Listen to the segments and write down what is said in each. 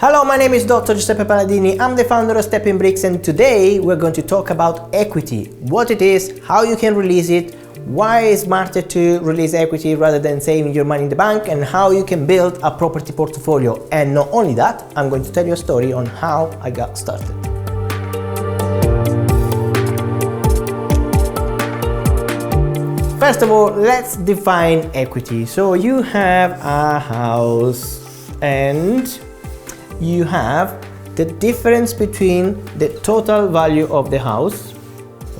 Hello, my name is Dr. Giuseppe Paladini. I'm the founder of Stepping Bricks, and today we're going to talk about equity, what it is, how you can release it, why it's smarter to release equity rather than saving your money in the bank, and how you can build a property portfolio. And not only that, I'm going to tell you a story on how I got started. First of all, let's define equity. So you have a house and you have the difference between the total value of the house,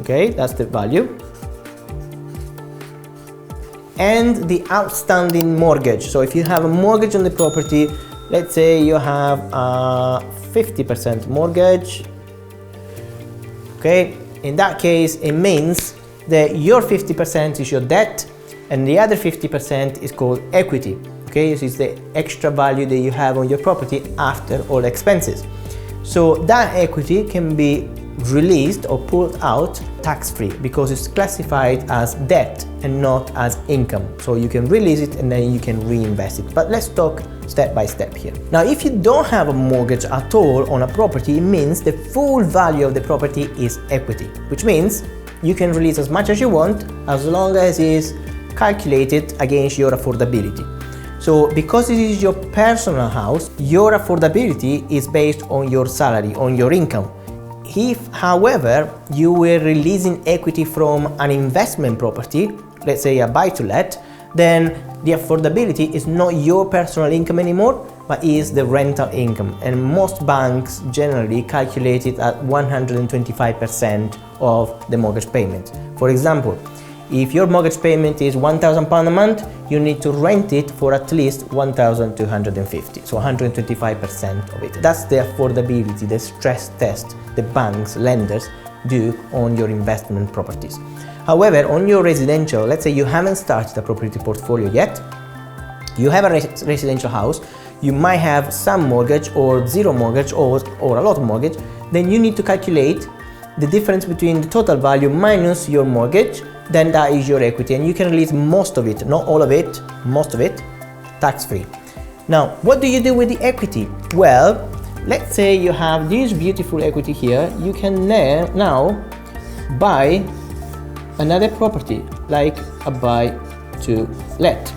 okay, that's the value, and the outstanding mortgage. So if you have a mortgage on the property, let's say you have a 50% mortgage, okay, in that case it means that your 50% is your debt and the other 50% is called equity. Okay, so it's the extra value that you have on your property after all expenses. So that equity can be released or pulled out tax-free because it's classified as debt and not as income. So you can release it and then you can reinvest it. But let's talk step by step here. Now, if you don't have a mortgage at all on a property, it means the full value of the property is equity, which means you can release as much as you want as long as it is calculated against your affordability. So because it is your personal house, your affordability is based on your salary, on your income. If, however, you were releasing equity from an investment property, let's say a buy-to-let, then the affordability is not your personal income anymore, but is the rental income. And most banks generally calculate it at 125% of the mortgage payment. For example, if your mortgage payment is £1,000 a month, you need to rent it for at least 1,250, so 125% of it. That's the affordability, the stress test the banks, lenders do on your investment properties. However, on your residential, let's say you haven't started a property portfolio yet, you have a residential house, you might have some mortgage or zero mortgage or a lot of mortgage, then you need to calculate the difference between the total value minus your mortgage, then that is your equity, and you can release most of it, not all of it, most of it, tax-free. Now, what do you do with the equity? Well, let's say you have this beautiful equity here, you can now buy another property, like a buy-to-let.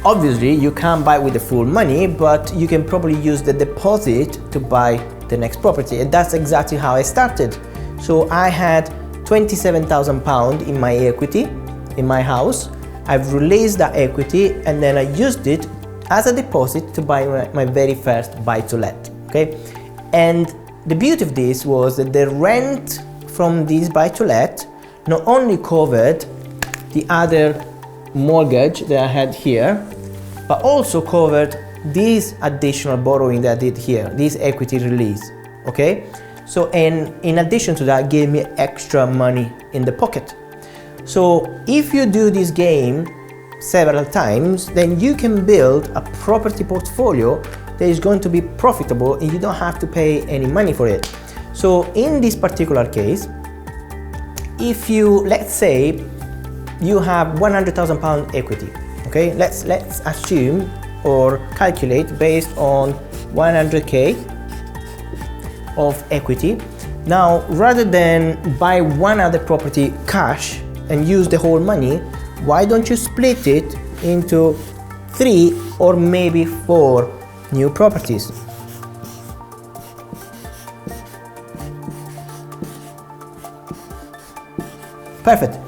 Obviously, you can't buy with the full money, but you can probably use the deposit to buy the next property, and that's exactly how I started. So I had £27,000 in my equity in my house. I've released that equity and then I used it as a deposit to buy my very first buy-to-let. Okay, and the beauty of this was that the rent from this buy-to-let not only covered the other mortgage that I had here, but also covered this additional borrowing that I did here, this equity release. Okay, so and in addition to that, gave me extra money in the pocket. So if you do this game several times, then you can build a property portfolio that is going to be profitable and you don't have to pay any money for it. So in this particular case, if you, let's say you have £100,000 equity, okay, let's assume or calculate based on 100k of equity. Now, rather than buy one other property cash and use the whole money, why don't you split it into 3 or maybe 4 new properties? Perfect.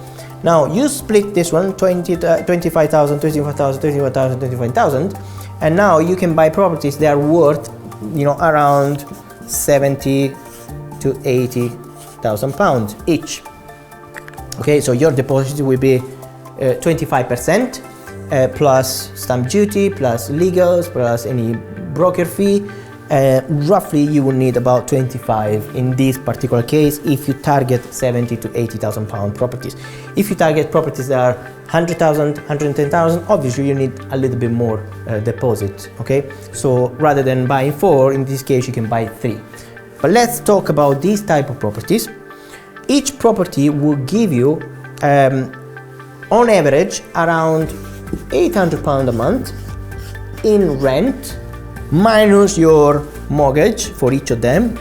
Now you split this one, 25,000, 25,000, 25,000, 25,000, and now you can buy properties that are worth, around 70 to 80,000 pounds each. Okay, so your deposit will be 25% plus stamp duty, plus legals, plus any broker fee. Roughly you will need about 25 in this particular case if you target 70 to 80,000 pound properties. If you target properties that are 100,000, 110,000, obviously you need a little bit more deposit. Okay, so rather than buying 4, in this case you can buy 3. But let's talk about these type of properties. Each property will give you on average around £800 a month in rent minus your mortgage for each of them,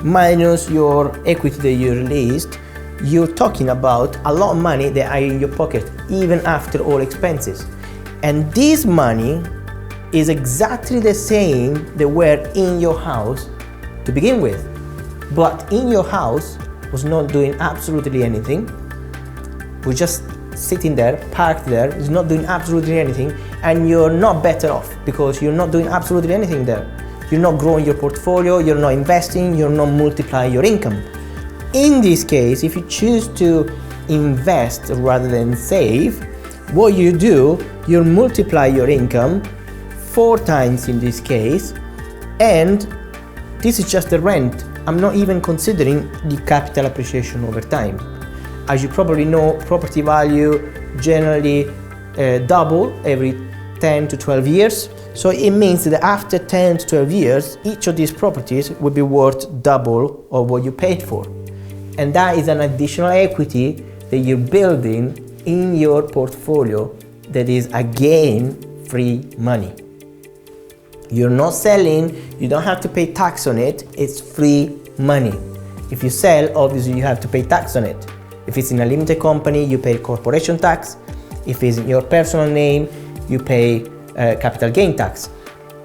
minus your equity that you released, you're talking about a lot of money that are in your pocket, even after all expenses. And this money is exactly the same that were in your house to begin with. But in your house was not doing absolutely anything. We're just sitting there, parked there, is not doing absolutely anything, and you're not better off because you're not doing absolutely anything there. You're not growing your portfolio, you're not investing, you're not multiplying your income. In this case, if you choose to invest rather than save, what you do, you multiply your income 4 times in this case, and this is just the rent. I'm not even considering the capital appreciation over time. As you probably know, property value generally double every 10 to 12 years. So it means that after 10 to 12 years, each of these properties will be worth double of what you paid for. And that is an additional equity that you're building in your portfolio that is again free money. You're not selling, you don't have to pay tax on it, it's free money. If you sell, obviously you have to pay tax on it. If it's in a limited company, you pay corporation tax. If it's in your personal name, you pay capital gain tax.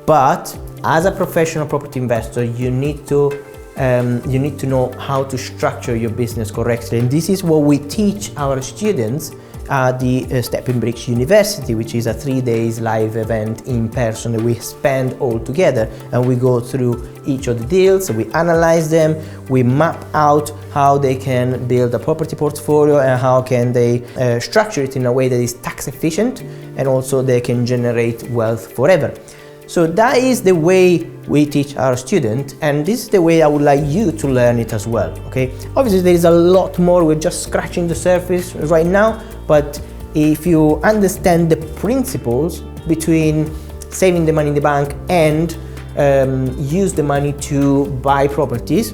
But as a professional property investor, you need to know how to structure your business correctly. And this is what we teach our students at the Stepping Bricks University, which is a 3 days live event in person that we spend all together, and we go through each of the deals, we analyze them, we map out how they can build a property portfolio and how can they structure it in a way that is tax efficient and also they can generate wealth forever. So that is the way we teach our students, and this is the way I would like you to learn it as well, okay? Obviously there is a lot more, we're just scratching the surface right now, but if you understand the principles between saving the money in the bank and use the money to buy properties,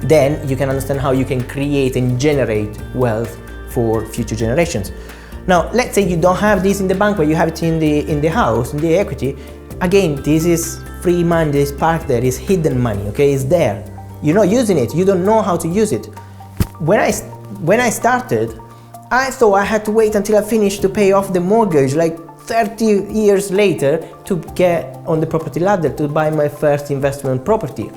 then you can understand how you can create and generate wealth for future generations. Now, let's say you don't have this in the bank, but you have it in the house, in the equity. Again, this is free money, this is parked there, it's hidden money, okay? It's there. You're not using it, you don't know how to use it. When I started, I thought I had to wait until I finished to pay off the mortgage, like 30 years later, to get on the property ladder, to buy my first investment property.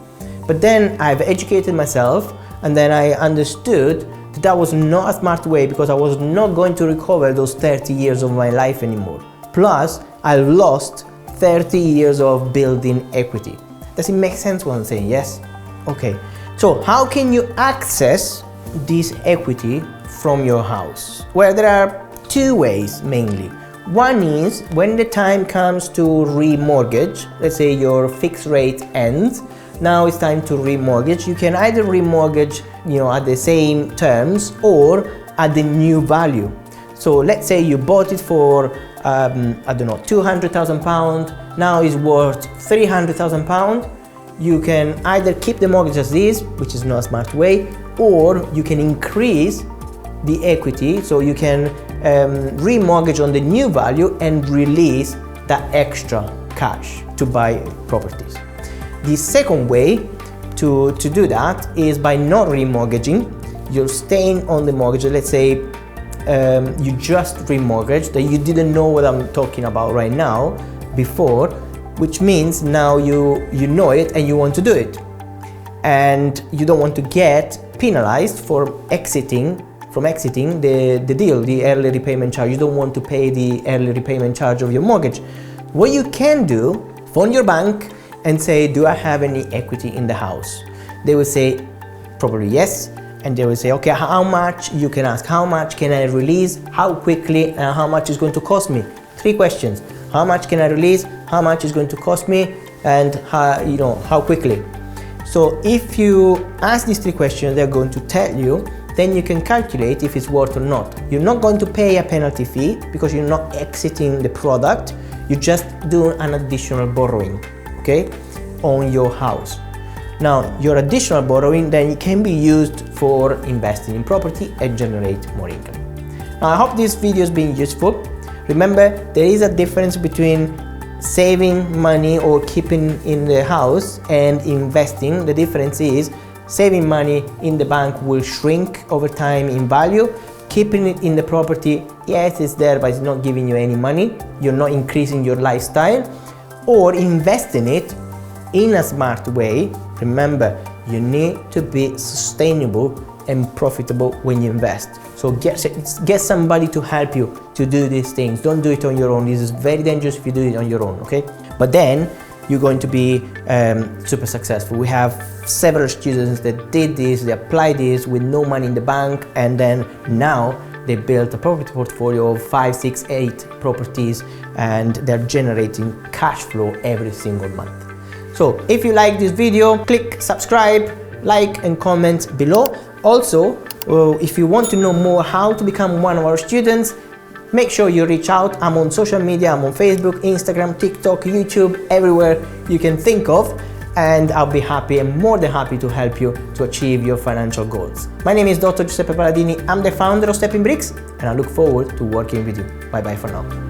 But then I've educated myself, and then I understood that that was not a smart way, because I was not going to recover those 30 years of my life anymore. Plus, I lost 30 years of building equity. Does it make sense what I'm saying? Yes? Okay. So how can you access this equity from your house? Well, there are 2 ways mainly. One is when the time comes to remortgage, let's say your fixed rate ends, now it's time to remortgage. You can either remortgage, at the same terms or at the new value. So let's say you bought it for, £200,000, now it's worth £300,000. You can either keep the mortgage as is, which is not a smart way, or you can increase the equity, so you can remortgage on the new value and release that extra cash to buy properties. The second way to do that is by not remortgaging. You're staying on the mortgage. Let's say you just remortgaged, that you didn't know what I'm talking about right now before, which means now you know it and you want to do it, and you don't want to get penalized for exiting the deal, the early repayment charge. You don't want to pay the early repayment charge of your mortgage. What you can do, phone your bank and say, do I have any equity in the house? They will say probably yes, and they will say, okay, how much? You can ask, how much can I release, how quickly, and how much is going to cost me? 3 questions. How much can I release, how much is going to cost me, and how quickly. So if you ask these 3 questions, they're going to tell you, then you can calculate if it's worth or not. You're not going to pay a penalty fee because you're not exiting the product, you're just doing an additional borrowing, okay, on your house. Now, your additional borrowing then can be used for investing in property and generate more income. Now, I hope this video has been useful. Remember, there is a difference between saving money or keeping in the house and investing, the difference is saving money in the bank will shrink over time in value. Keeping it in the property, yes, it's there, but it's not giving you any money. You're not increasing your lifestyle. Or investing it in a smart way. Remember, you need to be sustainable and profitable when you invest. So get somebody to help you to do these things. Don't do it on your own. This is very dangerous if you do it on your own, okay? But then you're going to be super successful. We have several students that did this, they applied this with no money in the bank, and then now they built a property portfolio of 5, 6, 8 properties, and they're generating cash flow every single month. So if you like this video, click subscribe, like and comment below. Also, if you want to know more how to become one of our students, make sure you reach out. I'm on social media, I'm on Facebook, Instagram, TikTok, YouTube, everywhere you can think of, and I'll be happy and more than happy to help you to achieve your financial goals. My name is Dr. Giuseppe Paladini. I'm the founder of Stepping Bricks, and I look forward to working with you. Bye bye for now.